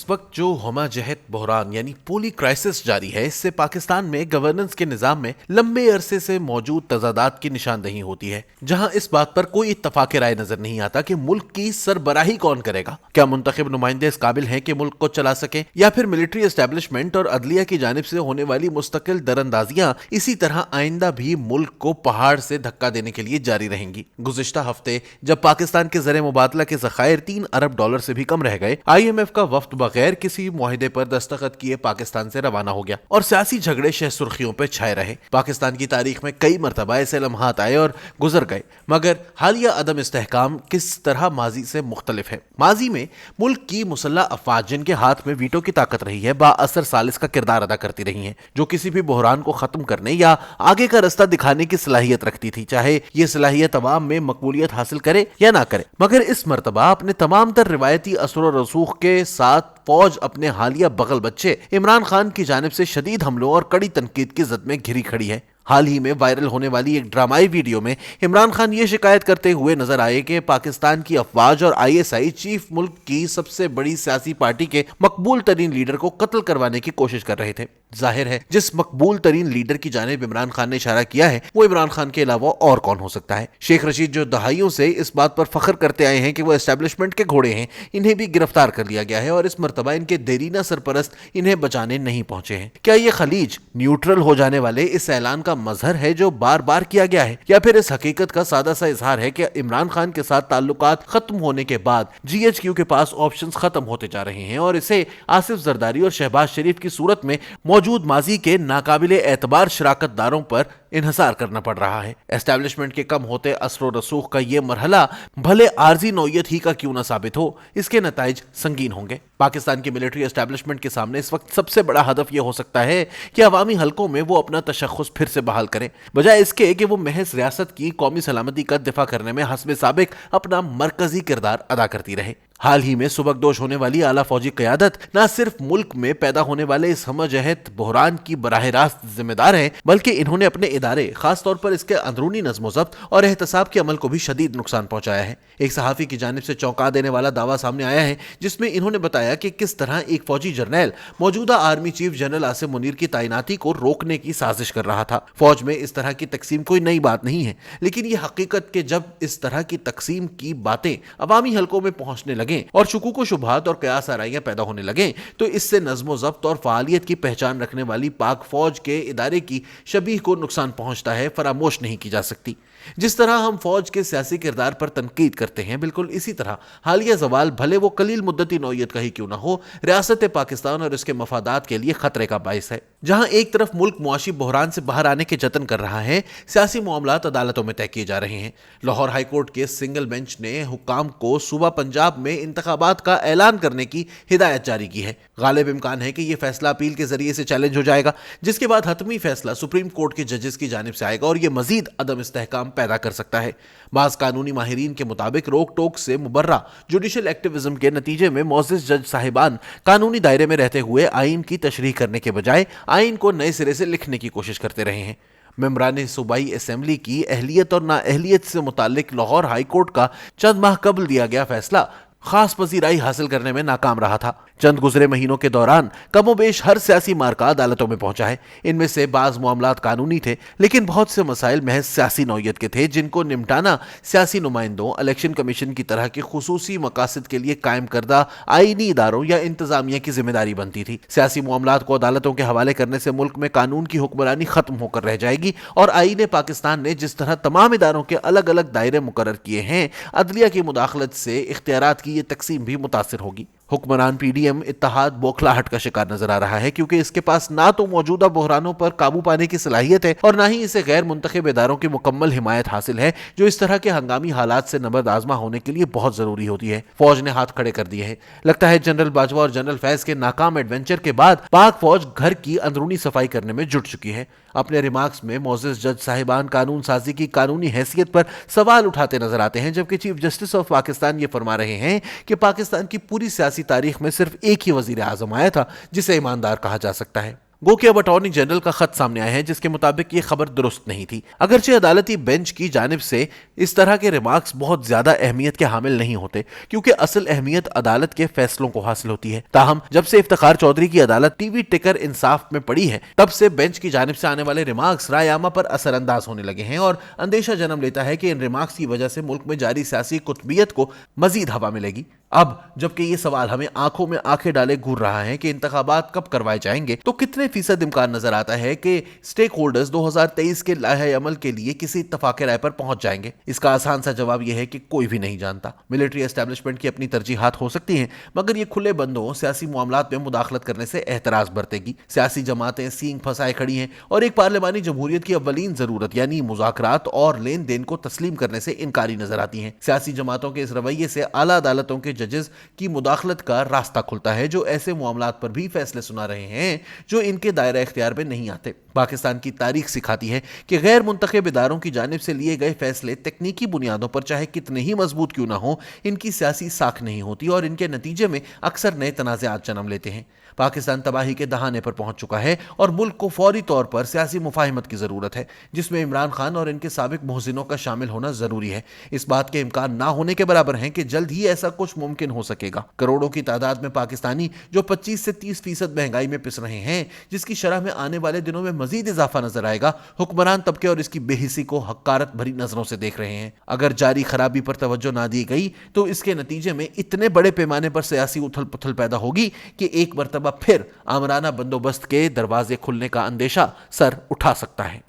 वक्त जो हमा जहत बहरान यानी पोली क्राइसिस जारी है, इससे पाकिस्तान में गवर्नेंस के निजाम में लंबे अरसे से मौजूद तजादात की निशानदही होती है, जहां इस बात पर कोई इत्तफाक राय नजर नहीं आता कि मुल्क की सरबराही कौन करेगा। क्या मुंतखब नुमाइंदे इस काबिल हैं कि मुल्क को चला सके, या फिर मिलिट्री एस्टेब्लिशमेंट और अदलिया की जानिब से होने वाली मुस्तकिल दरअंदाजियां इसी तरह आइंदा भी मुल्क को पहाड़ से धक्का देने के लिए जारी रहेंगी। गुज़िश्ता हफ्ते जब पाकिस्तान के ज़र मुबादला के ज़खायर $3 अरब से भी कम रह गए, IMF का वफ्द बगैर किसी मुआहिदे पर दस्तखत किए पाकिस्तान से रवाना हो गया और सियासी झगड़े शह सुर्खियों पर छाए रहे। पाकिस्तान की तारीख में कई मरतबा ऐसे लम्हात आए और गुजर गए, मगर हालिया अदम इस्तेहकाम किस तरह माजी से मुख्तलिफ है। माजी में मुल्क की मुसल्लह अफवाज जिनके हाथ में वीटो की ताकत रही है, बाअसर सालिस का किरदार अदा करती रही हैं, जो किसी भी बहरान को खत्म करने या आगे का रास्ता दिखाने की सलाहियत रखती थी, चाहे ये सलाहियत अवाम में मकबूलियत हासिल करे या ना करे। मगर इस मरतबा अपने तमाम तर रिवायती असर और रसूख के साथ फौज अपने हालिया बगल बच्चे इमरान खान की जानिब से शदीद हमलों और कड़ी तनकीद की जद में घिरी खड़ी है। हाल ही में वायरल होने वाली एक ड्रामाई वीडियो में इमरान खान ये शिकायत करते हुए नजर आए कि पाकिस्तान की अफवाज और ISI चीफ मुल्क की सबसे बड़ी सियासी पार्टी के मकबूल तरीन लीडर को कत्ल करवाने की कोशिश कर रहे थे। जाहिर है जिस मकबूल तरीन लीडर की जानिब इमरान खान ने इशारा किया है, वो इमरान खान के अलावा और कौन हो सकता है। शेख रशीद जो दहाइयों से इस बात पर फख्र करते आए हैं कि वो एस्टेब्लिशमेंट के घोड़े हैं, इन्हें भी गिरफ्तार कर लिया गया है और इस मरतबा इनके देरीना सरपरस्त इन्हें बचाने नहीं पहुंचे हैं। क्या ये खलीज न्यूट्रल हो जाने वाले इस ऐलान का मजहर है जो बार बार किया गया है, या फिर इस हकीकत का सादा सा इजहार है कि इमरान खान के साथ ताल्लुकात खत्म होने के बाद GHQ के पास ऑप्शंस खत्म होते जा रहे हैं और इसे आसिफ जरदारी और शहबाज शरीफ की सूरत में मौजूद माजी के नाकाबिले एतबार शराकतदारों पर इन्हसार करना पड़ रहा है। एस्टेब्लिशमेंट के कम होते असर रसूख का ये मरहला भले आर्जी नौयत ही का क्यों ना साबित हो, इसके नताइज संगीन होंगे। पाकिस्तान की मिलिट्री एस्टेब्लिशमेंट के सामने इस वक्त सबसे बड़ा हदफ यह हो सकता है कि अवामी हलकों में वो अपना तशख्खुस फिर से बहाल करें, बजाय इसके कि वो महज रियासत की कौमी सलामती का दिफा करने में हस्बे साबिक अपना मरकजी किरदार अदा करती रहे। हाल ही में सुबकदोश होने वाली आला फौजी क़यादत न सिर्फ मुल्क में पैदा होने वाले इस हमजहत बहरान की बराह रास्त जिम्मेदार है, बल्कि इन्होंने अपने इदारे, खास तौर पर इसके अंदरूनी नज़्म ज़ब्त और एहतसाब के अमल को भी शदीद नुकसान पहुंचाया है। एक सहाफ़ी की जानिब से चौंका देने वाला दावा सामने आया है, जिसमें इन्होंने बताया कि किस तरह एक फौजी जर्नैल मौजूदा army chief general Asim Munir की तैनाती को रोकने की साजिश कर रहा था। फौज में इस तरह की तकसीम कोई नई बात नहीं है, लेकिन यह हकीकत कि जब इस तरह की तकसीम की बातें अवामी हलकों में पहुंचने लगे और शुकूक शुबहात और कयास आराइयां पैदा होने लगे, तो इससे नज़्म ज़ब्त और फ़ालियत की पहचान रखने वाली पाक फौज के इदारे की शबीह को नुकसान पहुंचता है, फरामोश नहीं की जा सकती। जिस तरह हम फौज के सियासी किरदार पर तनकीद करते हैं, बिल्कुल इसी तरह हालिया जवाल भले वो कलील मुद्दती नौयत का ही क्यों ना हो, रियासत पाकिस्तान और इसके मफादात के लिए खतरे का बाइस है। जहां एक तरफ मुल्क मुआशी बहरान से बाहर आने के जतन कर रहा है, सियासी मामलात अदालतों में तय किए जा रहे हैं। लाहौर हाई कोर्ट के सिंगल बेंच ने हुक्काम को सूबा पंजाब में इंतखाबात का ऐलान करने की हिदायत जारी की है। गालिब इम्कान है कि यह फैसला अपील के जरिए से चैलेंज हो जाएगा, जिसके बाद हतमी फैसला सुप्रीम कोर्ट के जजेस की जानिब से आएगा और यह मजीद अदम इस्तेहकाम पैदा कर सकता है। बाज़ कानूनी माहिरीन के मुताबिक रोक टोक से मुबर्रा जुडिशल एक्टिविज्म के नतीजे में मोअज़्ज़िज़ जज साहिबान कानूनी दायरे में रहते हुए आइन की तशरीह करने के बजाय आइन को नए सिरे से लिखने की कोशिश करते रहे हैं। मेम्बरान सूबाई असेंबली की अहलियत और नाअहलियत से मुतालिक लाहौर हाई कोर्ट का चंद माह कबल दिया गया फैसला खास पजीराई हासिल करने में नाकाम रहा था। चंद गुजरे महीनों के दौरान कमोबेश हर सियासी मार्का अदालतों में पहुंचा है। इनमें से बाज मामलात कानूनी थे, लेकिन बहुत से मसाइल महज सियासी नौयत के थे, जिनको निपटाना सियासी नुमाइंदों, इलेक्शन कमीशन की तरह के खुसूसी मकासद के लिए कायम करदा आईनी इदारों या इंतजामिया की जिम्मेदारी बनती थी। सियासी मामलात को अदालतों के हवाले करने से मुल्क में कानून की हुक्मरानी खत्म होकर रह जाएगी और आईने पाकिस्तान ने जिस तरह तमाम इदारों के अलग अलग दायरे मुकर्रर किए हैं, अदलिया की मुदाखलत से इख्तियारात की ये तकसीम भी मुतासिर होगी। हुक्मरान PDM इत्तेहाद बौखलाहट का शिकार नजर आ रहा है, क्योंकि इसके पास ना तो मौजूदा बहरानों पर काबू पाने की सलाहियत है और ना ही इसे गैर मुंतखब इदारों की मुकम्मल हिमायत हासिल है, जो इस तरह के हंगामी हालात से नबर्द आजमा होने के लिए बहुत जरूरी होती है। फौज ने हाथ खड़े कर दिए हैं। लगता है जनरल बाजवा और जनरल फैज के नाकाम एडवेंचर के बाद पाक फौज घर की अंदरूनी सफाई करने में जुट चुकी है। अपने रिमार्क्स में मोअज़्ज़िज़ जज साहिबान कानून साजी की कानूनी हैसियत पर सवाल उठाते नजर आते हैं, जबकि चीफ जस्टिस ऑफ पाकिस्तान ये फरमा रहे हैं कि पाकिस्तान की पूरी सियासी तारीख में सिर्फ एक ही वजीर आजम आया था जिसे ईमानदार कहा जा सकता है। गो कि अब अटॉर्नी जनरल का खत सामने आया है जिसके मुताबिक ये खबर दुरुस्त नहीं थी। अगरचे अदालती बेंच की जानिब से इस तरह के रिमार्क्स बहुत ज्यादा अहमियत के हामिल नहीं होते, क्योंकि असल अहमियत अदालत के फैसलों को हासिल होती है। ताहम जब से इफ्तिखार चौधरी की अदालत टीवी टिकर इंसाफ में पड़ी है, तब से बेंच की जानिब से आने वाले रिमार्क्स रायआमा पर असरअंदाज होने लगे हैं और अंदेशा जन्म लेता है कि इन रिमार्क्स की वजह से मुल्क में जारी सियासी कुतबियत को मजीद हवा मिलेगी। अब जबकि ये सवाल हमें आंखों में आंखें डाले घूर रहा है कि इंतखाबात कब करवाए जाएंगे, तो कितने फीसद इम्कान नजर आता है कि स्टेक होल्डर्स 2023 के लाहे अमल के लिए किसी इत्तफाक राय पर पहुंच जाएंगे? इसका आसान सा जवाब यह है कि कोई भी नहीं जानता। मिलिट्री एस्टेब्लिशमेंट की अपनी तरजीहात हो सकती हैं, मगर ये खुले बंदों सियासी मामलात में मुदाखलत करने से एहतराज बरतेगी। सियासी जमातें सींग फंसाए खड़ी हैं और एक पार्लिमानी जमहूरियत की अव्वलीन जरूरत यानी मुज़ाकरात और लेन देन को तस्लीम करने से इनकारी नजर आती हैं। सियासी जमातों के इस रवैये से आला अदालतों के जजेस की मुदाखलत का रास्ता खुलता है, जो ऐसे मामलात पर भी फैसले सुना रहे हैं जो इनके दायरा इख्तियार में नहीं आते। पाकिस्तान की तारीख सिखाती है कि गैर मुंतखब इदारों की जानिब से लिए गए फैसले तकनीकी बुनियादों पर चाहे कितने ही मजबूत क्यों ना हो, इनकी सियासी साख नहीं होती और इनके नतीजे में अक्सर नए तनाज़ात जन्म लेते हैं। पाकिस्तान तबाही के दहाने पर पहुंच चुका है और मुल्क को फौरी तौर पर सियासी मुफाहिमत की जरूरत है, जिसमें इमरान खान और इनके साबिक मोहसिनों का शामिल होना जरूरी है। इस बात के इम्कान ना होने के बराबर है कि जल्द ही ऐसा कुछ मुमकिन हो सकेगा। करोड़ों की तादाद में पाकिस्तानी जो 25 से 30% महंगाई में पिस रहे हैं, जिसकी शरह में आने वाले दिनों में मजीद इजाफा नजर आएगा, हुक्मरान तबके और इसकी बेहिसी को हक्कारत भरी नजरों से देख रहे हैं। अगर जारी खराबी पर तवज्जो ना दी गई तो इसके नतीजे में इतने बड़े पैमाने पर सियासी उथल पुथल पैदा होगी कि एक मरतबा फिर आमराना बंदोबस्त के दरवाजे खुलने का अंदेशा सर उठा सकता है।